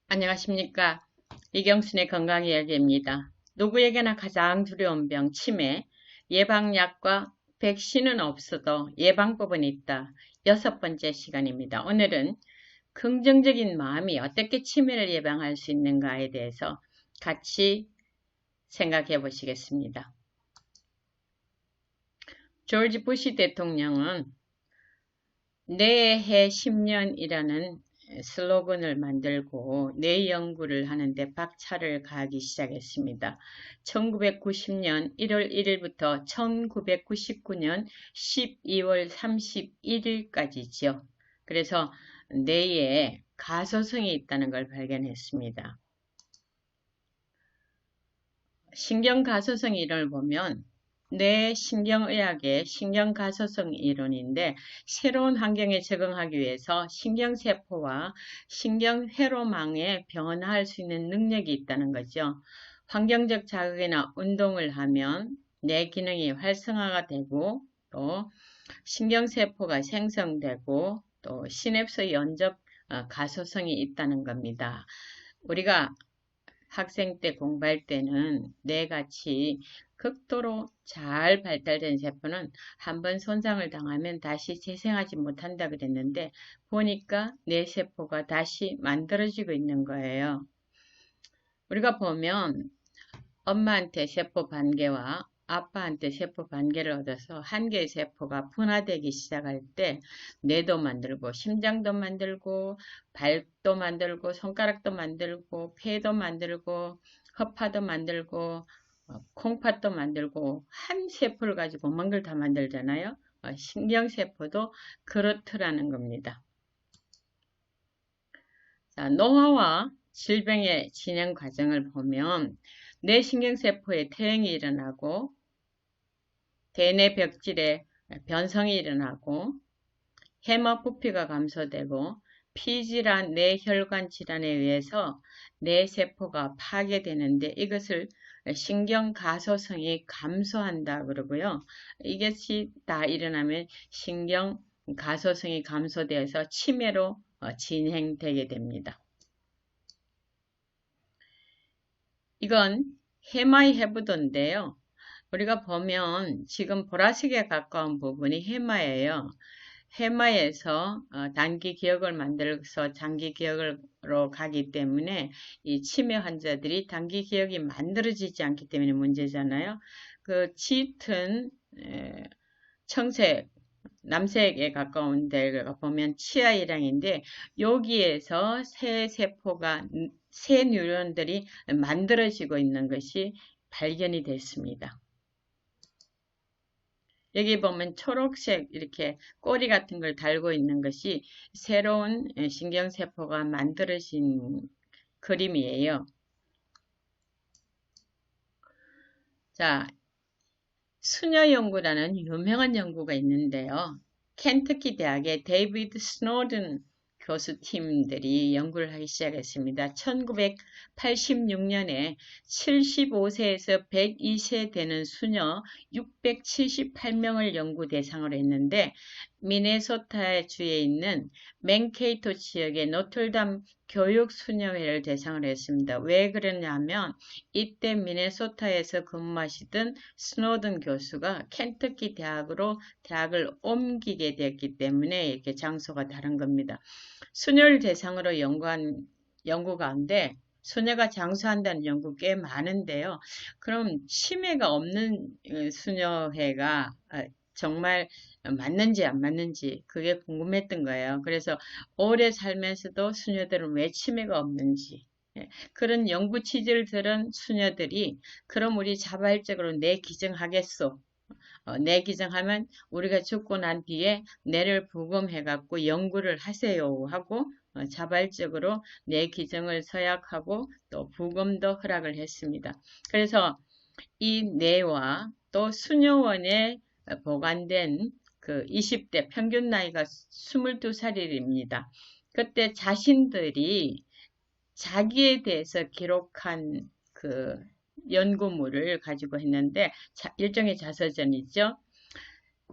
안녕하십니까. 이경순의 건강이야기입니다. 누구에게나 가장 두려운 병, 치매, 예방약과 백신은 없어도 예방법은 있다. 6번째 시간입니다. 오늘은 긍정적인 마음이 어떻게 치매를 예방할 수 있는가에 대해서 같이 생각해 보시겠습니다. 조지 부시 대통령은 내해 10년이라는 슬로건을 만들고 뇌 연구를 하는데 박차를 가하기 시작했습니다. 1990년 1월 1일부터 1999년 12월 31일까지죠. 그래서 뇌에 가소성이 있다는 걸 발견했습니다. 신경가소성 이론을 보면 뇌 신경의학의 신경가소성 이론인데 새로운 환경에 적응하기 위해서 신경세포와 신경회로망에 변화할 수 있는 능력이 있다는 거죠. 환경적 자극이나 운동을 하면 뇌 기능이 활성화가 되고 또 신경세포가 생성되고 또 시냅스 연접 가소성이 있다는 겁니다. 우리가 학생 때 공부할 때는 뇌같이 극도로 잘 발달된 세포는 한번 손상을 당하면 다시 재생하지 못한다 그랬는데 보니까 뇌세포가 다시 만들어지고 있는 거예요. 우리가 보면 엄마한테 세포 반개와 아빠한테 세포 반개를 얻어서 한 개의 세포가 분화되기 시작할 때 뇌도 만들고 심장도 만들고 발도 만들고 손가락도 만들고 폐도 만들고 허파도 만들고 콩팥도 만들고 한 세포를 가지고 먼 걸 다 만들잖아요. 신경세포도 그렇더라는 겁니다. 자, 노화와 질병의 진행 과정을 보면 뇌신경세포의 퇴행이 일어나고 대뇌 벽질의 변성이 일어나고 해마 부피가 감소되고 피질환 뇌혈관 질환에 의해서 뇌세포가 파괴되는데 이것을 신경가소성이 감소한다 그러고요. 이것이 다 일어나면 신경가소성이 감소되어서 치매로 진행되게 됩니다. 이건 해마의 해부도인데요. 우리가 보면 지금 보라색에 가까운 부분이 해마예요. 해마에서 단기 기억을 만들어서 장기 기억으로 가기 때문에 이 치매 환자들이 단기 기억이 만들어지지 않기 때문에 문제잖아요. 그 짙은 청색, 남색에 가까운 데가 보면 치아이랑인데 여기에서 새 뉴런들이 만들어지고 있는 것이 발견이 됐습니다. 여기 보면 초록색 이렇게 꼬리 같은 걸 달고 있는 것이 새로운 신경세포가 만들어진 그림이에요. 자, 수녀 연구라는 유명한 연구가 있는데요. 켄터키 대학의 데이비드 스노든 교수 팀들이 연구를 하기 시작했습니다. 1986년에 75세에서 102세 되는 수녀 678명을 연구 대상으로 했는데 미네소타 주에 있는 맨케이토 지역의 노틀담 교육수녀회를 대상으로 했습니다. 왜 그러냐면 이때 미네소타에서 근무하시던 스노든 교수가 켄터키 대학으로 대학을 옮기게 됐기 때문에 이렇게 장소가 다른 겁니다. 수녀를 대상으로 연구한 연구 가운데 수녀가 장수한다는 연구 꽤 많은데요. 그럼 치매가 없는 수녀회가 정말 맞는지 안 맞는지 그게 궁금했던 거예요. 그래서 오래 살면서도 수녀들은 왜 치매가 없는지 그런 연구 취지를 들은 수녀들이 그럼 우리 자발적으로 뇌 기증하겠소. 뇌 기증하면 우리가 죽고 난 뒤에 뇌를 부검해갖고 연구를 하세요 하고 자발적으로 뇌 기증을 서약하고 또 부검도 허락을 했습니다. 그래서 이 뇌와 또 수녀원에 보관된 그 20대 평균 나이가 22살입니다. 그때 자신들이 자기에 대해서 기록한 그 연구물을 가지고 했는데 일종의 자서전이죠.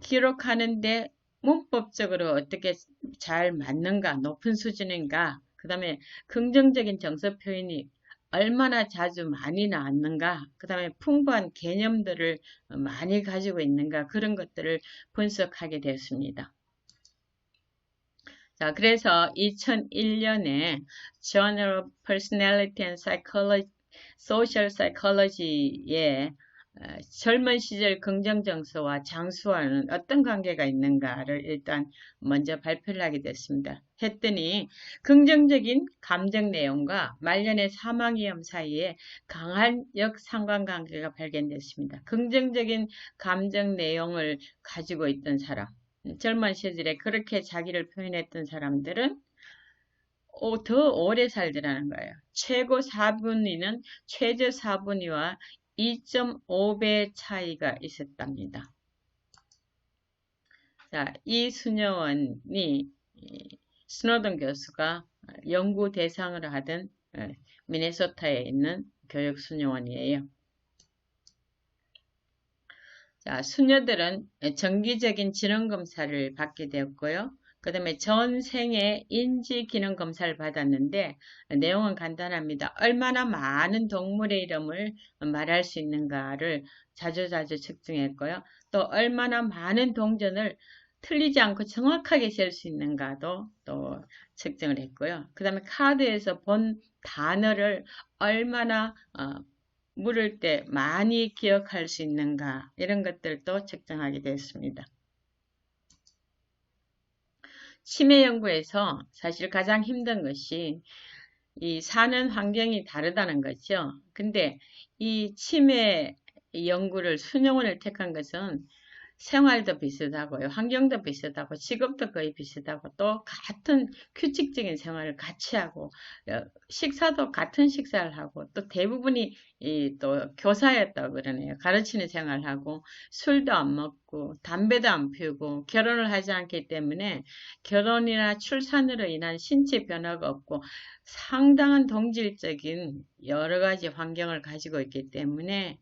기록하는데 문법적으로 어떻게 잘 맞는가, 높은 수준인가 그 다음에 긍정적인 정서 표현이 얼마나 자주 많이 나왔는가, 그 다음에 풍부한 개념들을 많이 가지고 있는가, 그런 것들을 분석하게 되었습니다. 자, 그래서 2001년에 Journal of Personality and Psychology, Social Psychology에 젊은 시절 긍정정서와 장수와는 어떤 관계가 있는가를 일단 먼저 발표를 하게 됐습니다. 했더니 긍정적인 감정 내용과 말년의 사망 위험 사이에 강한 역상관관계가 발견됐습니다. 긍정적인 감정 내용을 가지고 있던 사람, 젊은 시절에 그렇게 자기를 표현했던 사람들은 더 오래 살더라는 거예요. 최고 4분위는 최저 4분위와 2.5배 차이가 있었답니다. 자, 이 수녀원이 스노든 교수가 연구 대상을 하던 미네소타에 있는 교육 수녀원이에요. 자, 수녀들은 정기적인 지능검사를 받게 되었고요. 그 다음에 전생에 인지기능검사를 받았는데 내용은 간단합니다. 얼마나 많은 동물의 이름을 말할 수 있는가를 자주자주 측정했고요. 또 얼마나 많은 동전을 틀리지 않고 정확하게 셀 수 있는가도 또 측정을 했고요. 그 다음에 카드에서 본 단어를 얼마나 물을 때 많이 기억할 수 있는가, 이런 것들도 측정하게 되었습니다. 치매 연구에서 사실 가장 힘든 것이 이 사는 환경이 다르다는 거죠. 근데 이 치매 연구를 수녀원을 택한 것은 생활도 비슷하고요. 환경도 비슷하고 직업도 거의 비슷하고 또 같은 규칙적인 생활을 같이 하고 식사도 같은 식사를 하고 또 대부분이 또 교사였다고 그러네요. 가르치는 생활을 하고 술도 안 먹고 담배도 안 피우고 결혼을 하지 않기 때문에 결혼이나 출산으로 인한 신체 변화가 없고 상당한 동질적인 여러 가지 환경을 가지고 있기 때문에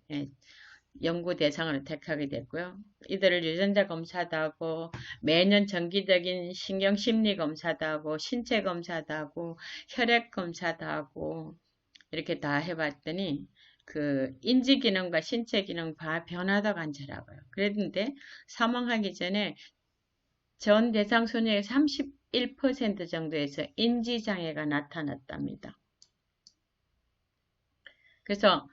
연구 대상으로 택하게 됐고요. 이들을 유전자 검사도 하고 매년 정기적인 신경심리 검사도 하고 신체 검사도 하고 혈액 검사도 하고 이렇게 다 해봤더니 그 인지기능과 신체기능 변화도 관찰하고요. 그랬는데 사망하기 전에 전 대상 소녀의 31% 정도에서 인지장애가 나타났답니다. 그래서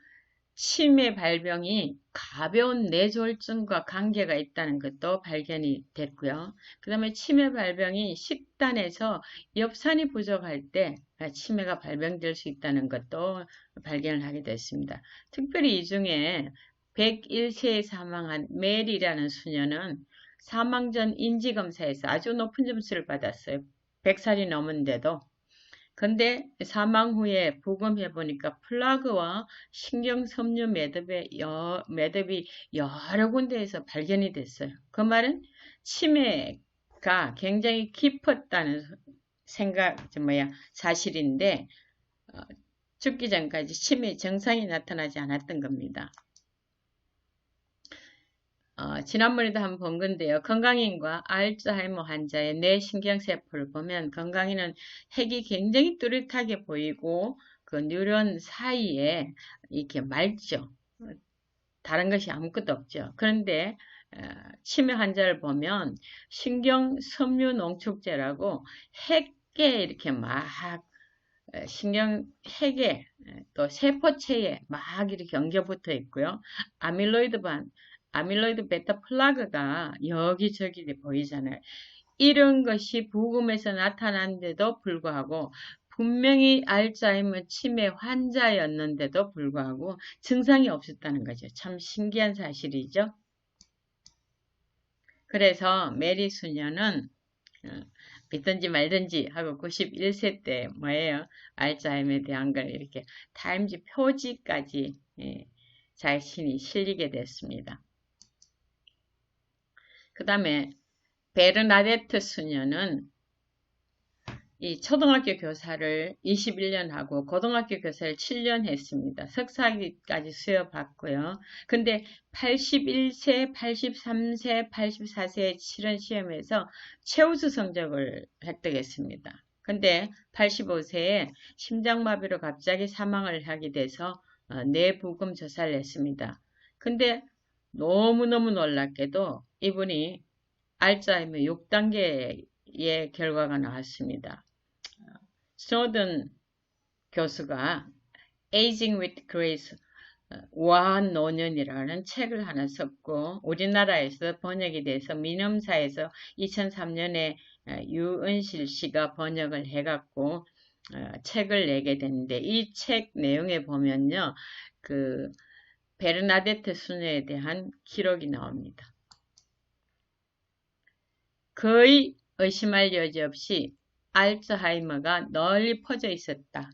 치매 발병이 가벼운 뇌졸중과 관계가 있다는 것도 발견이 됐고요. 그 다음에 치매 발병이 식단에서 엽산이 부족할 때 치매가 발병될 수 있다는 것도 발견을 하게 됐습니다. 특별히 이 중에 101세에 사망한 메리라는 수녀는 사망 전 인지검사에서 아주 높은 점수를 받았어요. 100살이 넘은데도. 근데 사망 후에 부검해 보니까 플라그와 신경섬유 매듭이 여러 군데에서 발견이 됐어요. 그 말은 치매가 굉장히 깊었다는 사실인데 죽기 전까지 치매 증상이 나타나지 않았던 겁니다. 지난번에도 한번 본 건데요. 건강인과 알츠하이머 환자의 뇌신경세포를 보면 건강인은 핵이 굉장히 뚜렷하게 보이고 그 뉴런 사이에 이렇게 맑죠. 다른 것이 아무것도 없죠. 그런데 치매 환자를 보면 신경섬유 농축제라고 핵에 이렇게 막 신경 핵에 또 세포체에 막 이렇게 엉겨 붙어 있고요. 아밀로이드 베타 플라그가 여기저기 보이잖아요. 이런 것이 부검에서 나타났는데도 불구하고 분명히 알츠하이머 치매 환자였는데도 불구하고 증상이 없었다는 거죠. 참 신기한 사실이죠. 그래서 메리 수녀는 믿든지 말든지 하고 91세 때 뭐예요? 알츠하이머에 대한 걸 이렇게 타임지 표지까지 자신이 실리게 됐습니다. 그 다음에 베르나데트 수녀는 이 초등학교 교사를 21년 하고 고등학교 교사를 7년 했습니다. 석사기까지 수여받고요. 근데 81세, 83세, 84세에 치른 시험에서 최우수 성적을 획득했습니다. 근데 85세에 심장마비로 갑자기 사망을 하게 돼서 뇌부검 조사를 했습니다. 근데 너무너무 놀랍게도 이분이 알츠하이머 6단계의 결과가 나왔습니다. 스노든 교수가 Aging with Grace, 우아한 노년이라는 책을 하나 썼고 우리나라에서 번역이 돼서 민음사에서 2003년에 유은실 씨가 번역을 해갖고 책을 내게 됐는데 이 책 내용에 보면요, 그 베르나데트 수녀에 대한 기록이 나옵니다. 거의 의심할 여지 없이 알츠하이머가 널리 퍼져 있었다.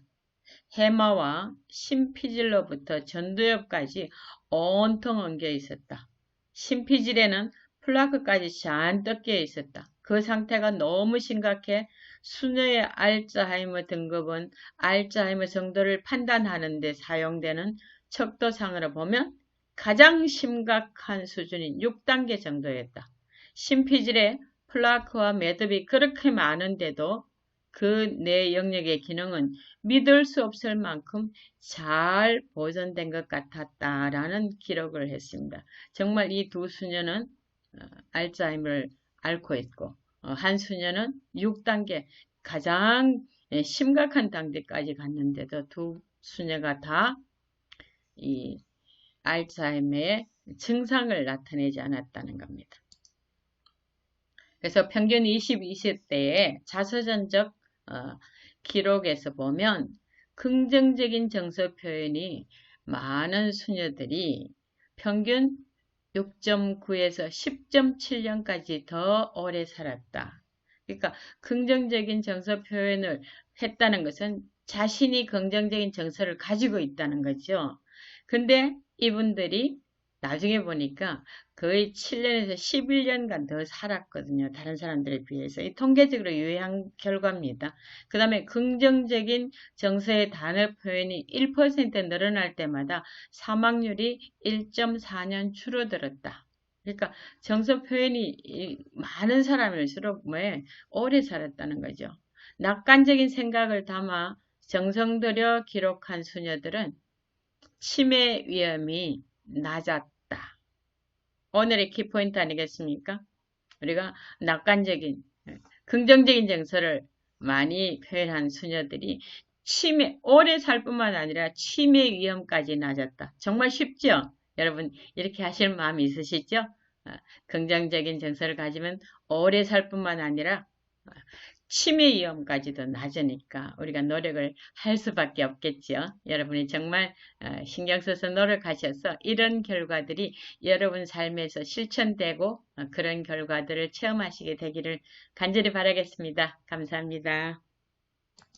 해마와 심피질로부터 전두엽까지 온통 엉겨 있었다. 심피질에는 플라크까지 잔뜩 끼어 있었다. 그 상태가 너무 심각해 수녀의 알츠하이머 등급은 알츠하이머 정도를 판단하는 데 사용되는 척도상으로 보면 가장 심각한 수준인 6단계 정도였다. 심피질에 플라크와 매듭이 그렇게 많은데도 그 뇌 영역의 기능은 믿을 수 없을 만큼 잘 보존된 것 같았다라는 기록을 했습니다. 정말 이 두 수녀는 알츠하이머를 앓고 있고 한 수녀는 6단계 가장 심각한 단계까지 갔는데도 두 수녀가 다 이 알츠하이머의 증상을 나타내지 않았다는 겁니다. 그래서 평균 22세 때의 자서전적 기록에서 보면 긍정적인 정서 표현이 많은 수녀들이 평균 6.9에서 10.7년까지 더 오래 살았다. 그러니까 긍정적인 정서 표현을 했다는 것은 자신이 긍정적인 정서를 가지고 있다는 거죠. 근데 이분들이 나중에 보니까 거의 7년에서 11년간 더 살았거든요. 다른 사람들에 비해서. 이 통계적으로 유효한 결과입니다. 그 다음에 긍정적인 정서의 단어 표현이 1% 늘어날 때마다 사망률이 1.4년 줄어들었다. 그러니까 정서 표현이 많은 사람일수록 오래 살았다는 거죠. 낙관적인 생각을 담아 정성 들여 기록한 수녀들은 치매 위험이 낮았다. 오늘의 키포인트 아니겠습니까? 우리가 낙관적인, 긍정적인 정서를 많이 표현한 수녀들이 오래 살 뿐만 아니라 치매 위험까지 낮았다. 정말 쉽죠? 여러분, 이렇게 하실 마음이 있으시죠? 긍정적인 정서를 가지면 오래 살 뿐만 아니라 치매 위험까지도 낮으니까 우리가 노력을 할 수밖에 없겠죠. 여러분이 정말 신경 써서 노력하셔서 이런 결과들이 여러분 삶에서 실천되고 그런 결과들을 체험하시게 되기를 간절히 바라겠습니다. 감사합니다.